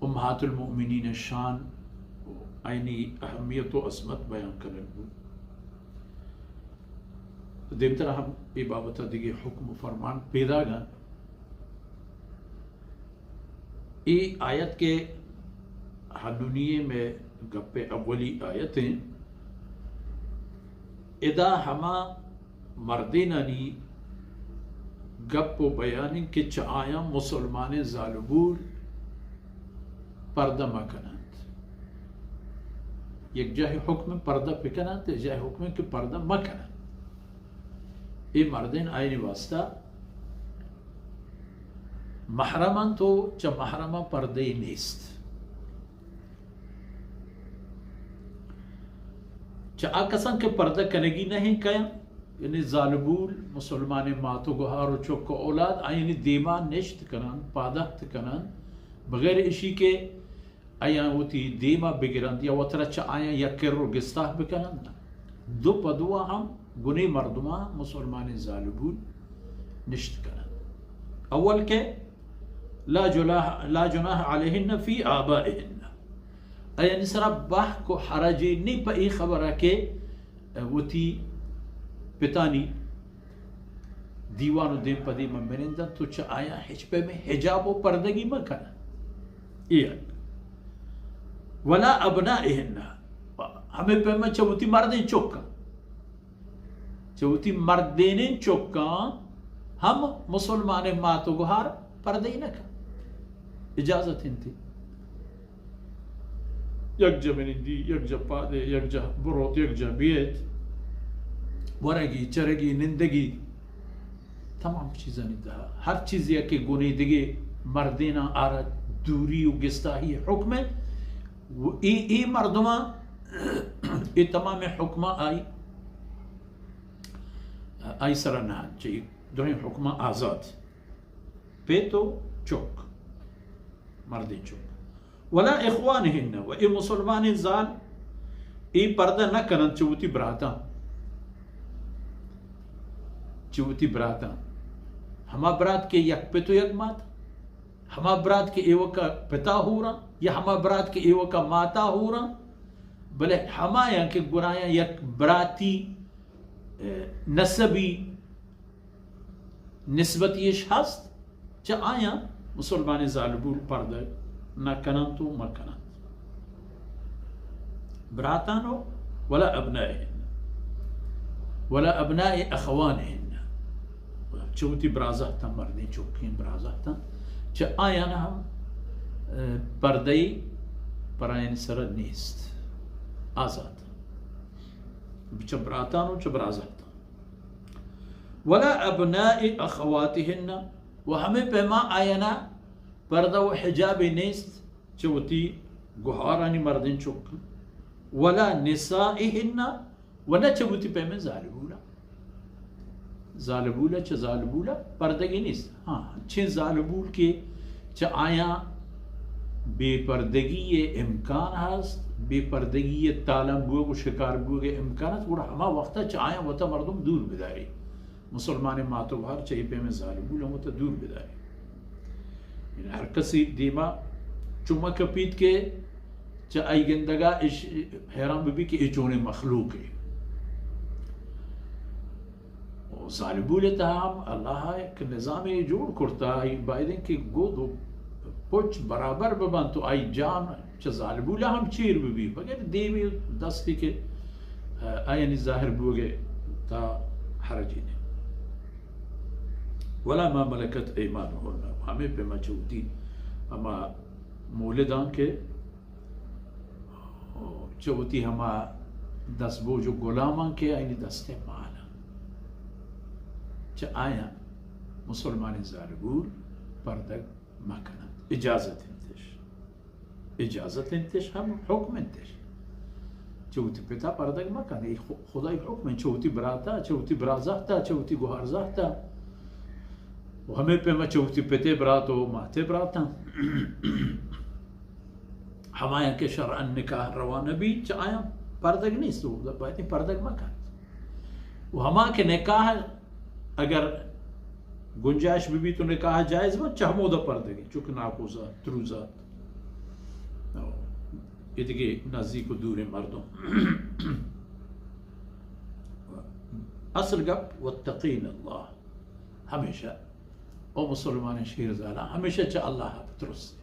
उम्महातुल मोमिनीन शान आइनी अहमियत व असमत बयान करन देम तरह हम ये बाबत दिगे हुक्म फरमान पैदा गन ये आयत के हनुनिये में गप्पे अव्वली आयतें इदा हमा मर्दिनानी गप्पो बयानी के चाया मुसलमान जालबूल पर्दा मकनत एक जाए हुक्म पर्दा फिकनत एक जाए हुक्म के पर्दा मकनत ये मर्दिन आईनी वास्ता महरमन तो च महरमा पर्दे नीस्त च आकसन के पर्दा कनेगी नहीं कया यानी जालबूल मुसलमान मातो गुहार चौक औलाद आईनी देमा निश्त कनान पादख्त कनान बगैर इशी के आया होती देमा बिगरन या वतरा च आया या किर्रो गिस्ताह बिकनन दो पदुआ हम गुने मर्दमा मुसलमान जालबूल निश्त कनान अव्वल के ला जुनाह अलैहिन फी आबाइहिन यानी सरा बाह को हराजे नहीं पर एक खबर है के वती पितानी दीवानो दे पदी में मेरिंदा तो च आया हिजपे में हिजाब व पर्दगी मकन ये वला अबनाइहिन हमें पे में चौथी मर्दे चौका चौथी मर्देने चौका हम मुसलमान मातो गुहार पर्दे न का इजाजत थी यकजा मिनिंदी यकजा पादे यकजा बुरोत यकजा बीत वरगी चरगी निंदगी तमाम चीज़ें निदा हर चीज़ या के गुने दिगे मर्देना आरा दूरी व गिस्ताही हुक्म ई मर्दमा ये तमाम हुक्मा आई सरना चाहिए दोनों हुक्मा आज़ाद पे तो चौक मर्दे चौक वला इख्वानिहिन व ए मुसलमान जाल ए पर्दा न करन चौथी ब्राता हमा ब्रात के यक पे तो यक माता हमा ब्रात के एवं का पिता हो रहा या हमा ब्रात के एवं का माता हो रहा भले हमा या के गुराया यक ब्राती नसबी निस्बती हस्त च आया मुसलमान जालबूल पर्दा ना कनन तो मकनन ब्रातानो वला अबनाइहिन वला अबनाए अखवानिहिन चौथी ब्राज़ाता मर्दे चौकिन ब्राज़ाता च आया ना हम पर्दई परायन सर नीस्त आज़ाद च ब्रातानो च ब्राज़ाता वला अबनाए अखवातिहिन व हमें पैमा आया ना पर्दा व हिजाब नेस्त चौथी गुहारानी मर्दिन चौक वला निसाइहिन व न चौथी पे में जालबूला च जालबूला पर्दगी नेस्त हाँ छे जालबूल के च आया बेपर्दगी ये इम्कान हस्त बेपर्दगी ये तालम बुआ को शिकार बुआ के इम्कान थोड़ा हमा वक्त च आया वता मर्दम दूर बिदारी मुसलमान मातो भार चाहिए पे में जालबूला वता दूर बिदारी हर कसी दीमा चुम्मा कपीत के च आई गंदगा इश हैरान बीबी के इचोने मखलूक है जालबूल तमाम अल्लाह एक निज़ाम जोड़ करता है बायदें के गोदो पुच बराबर बबन तो आई जान च जालबूला हम चीर बीबी बगैर देवी दस्ती के आयन जाहिर बुगे ता हरजी ने वला मा मलकत ऐमानुहुन हमें पे मचूती हमा मौलिदान के चौथी हमा दस बो जो गुलामा के आईनी दस्ते माला च आया मुसलमान जालबूल पर्दग मकना इजाजत इंतश हम हुक्म इंतश चौथी पिता पर्दग मकन खुदाई हुक्म चौथी बराता चौथी ब्राज़ाता चौथी गुहारज़ाता हमें पे मैं चौथी पिते बरातो माते बराता हमाया के शरअन निकाह रवा नबी चाया पर्दग नहीं सो बात पर्दग मकन वो हमा के निकाह अगर गुंजाइश भी तो निकाह जायज में चहमोदा पर्दगी चुक नाकोजा त्रुजात ये देखिए नज़दीक को दूर मर्दों असल गप वत्तकीन अल्लाह हमेशा ओ मुसलमान शेर ज़ाला हमेशा चा अल्लाह दुरुस्त